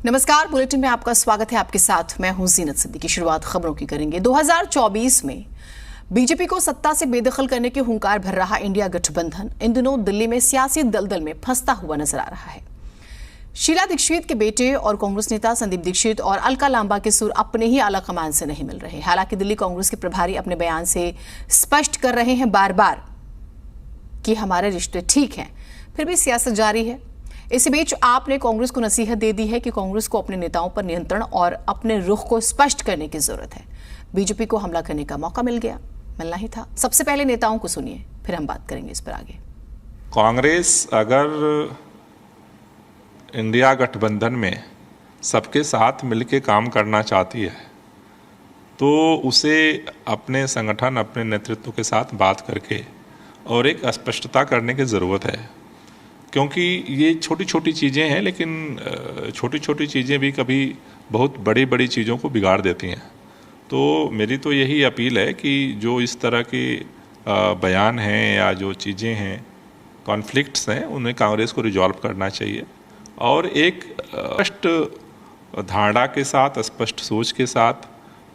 नमस्कार, बुलेटिन में आपका स्वागत है। आपके साथ मैं हूं जीनत सिद्दीकी। शुरुआत खबरों की करेंगे। 2024 में बीजेपी को सत्ता से बेदखल करने के हुंकार भर रहा इंडिया गठबंधन इन दिनों दिल्ली में सियासी दलदल में फंसता हुआ नजर आ रहा है। शीला दीक्षित के बेटे और कांग्रेस नेता संदीप दीक्षित और अलका लांबा के सुर अपने ही आला कमान से नहीं मिल रहे। हालांकि दिल्ली कांग्रेस के प्रभारी अपने बयान से स्पष्ट कर रहे हैं बार बार कि हमारे रिश्ते ठीक हैं, फिर भी सियासत जारी है। इसी बीच आपने कांग्रेस को नसीहत दे दी है कि कांग्रेस को अपने नेताओं पर नियंत्रण और अपने रुख को स्पष्ट करने की जरूरत है। बीजेपी को हमला करने का मौका मिलना ही था। सबसे पहले नेताओं को सुनिए, फिर हम बात करेंगे इस पर आगे। कांग्रेस अगर इंडिया गठबंधन में सबके साथ मिलकर काम करना चाहती है तो उसे अपने संगठन, अपने नेतृत्व के साथ बात करके और एक स्पष्टता करने की ज़रूरत है। क्योंकि ये छोटी छोटी चीज़ें हैं, लेकिन छोटी छोटी चीज़ें भी कभी बहुत बड़ी बड़ी चीज़ों को बिगाड़ देती हैं। तो मेरी तो यही अपील है कि जो इस तरह के बयान हैं या जो चीज़ें हैं, कॉन्फ्लिक्ट्स हैं, उन्हें कांग्रेस को रिजॉल्व करना चाहिए और एक स्पष्ट धारणा के साथ, स्पष्ट सोच के साथ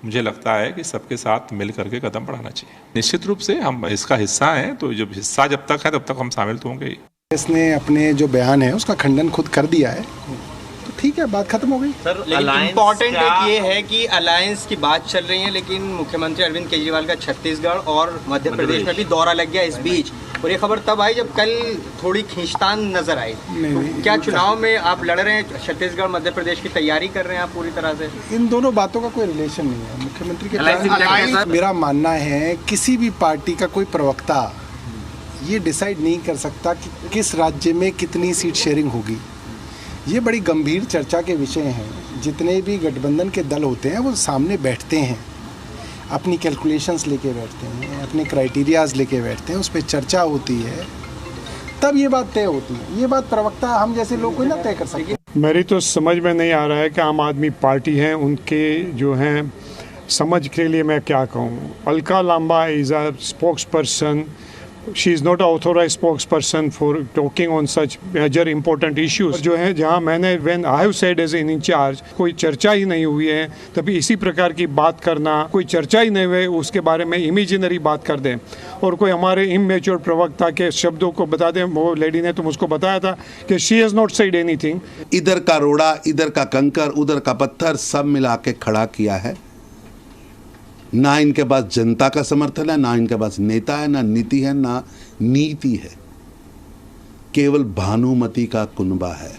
मुझे लगता है कि सबके साथ मिल करके कदम बढ़ाना चाहिए। निश्चित रूप से हम इसका हिस्सा हैं, तो जब हिस्सा जब तक है तब तक हम शामिल तो होंगे ही। इसने अपने जो बयान है उसका खंडन खुद कर दिया है, तो ठीक है, बात खत्म हो गई। सर, लेकिन इम्पोर्टेंट एक ये है कि अलायंस की बात चल रही है, लेकिन मुख्यमंत्री अरविंद केजरीवाल का छत्तीसगढ़ और मध्य प्रदेश में भी दौरा लग गया इस बीच, और ये खबर तब आई जब कल थोड़ी खींचतान नजर आई। क्या चुनाव में आप लड़ रहे हैं, छत्तीसगढ़ मध्य प्रदेश की तैयारी कर रहे हैं आप पूरी तरह से? इन दोनों बातों का कोई रिलेशन नहीं है। मुख्यमंत्री के मेरा मानना है किसी भी पार्टी का कोई प्रवक्ता ये डिसाइड नहीं कर सकता कि किस राज्य में कितनी सीट शेयरिंग होगी। ये बड़ी गंभीर चर्चा के विषय हैं। जितने भी गठबंधन के दल होते हैं वो सामने बैठते हैं, अपनी कैलकुलेशंस लेके बैठते हैं, अपने क्राइटेरियाज लेके बैठते हैं, उस पर चर्चा होती है, तब ये बात तय होती है। ये बात प्रवक्ता हम जैसे लोग कोई ना तय कर सके। मेरी तो समझ में नहीं आ रहा है कि आम आदमी पार्टी है, उनके जो हैं समझ के लिए मैं क्या कहूँ। Alka Lamba is a spokesperson, she is not a authorise spokesperson for talking on such major important issues जो हैं, जहाँ मैंने when I have said as an in charge कोई चर्चा ही नहीं हुई है, तभी इसी प्रकार की बात करना, कोई चर्चा ही नहीं हुई उसके बारे में इमेजिनरी बात कर दें और कोई हमारे इमेच्योर प्रवक्ता के शब्दों को बता दें। वो लेडी ने तो मुझको बताया था कि she has not said anything. इधर का रोड़ा, इधर का कंकर, उधर का पत्थर सब मिला के खड़ा किया है। ना इनके पास जनता का समर्थन है, ना इनके पास नेता है, ना नीति है, ना नीति है। केवल भानुमति का कुनबा है।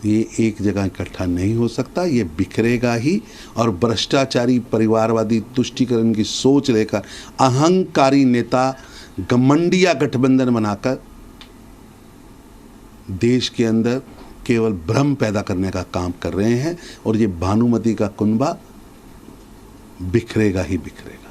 ये एक जगह इकट्ठा नहीं हो सकता, ये बिखरेगा ही। और भ्रष्टाचारी, परिवारवादी, तुष्टीकरण की सोच लेकर अहंकारी नेता घमंडिया गठबंधन बनाकर देश के अंदर केवल भ्रम पैदा करने का काम कर रहे हैं और ये भानुमति का कुनबा बिखरेगा ही बिखरेगा।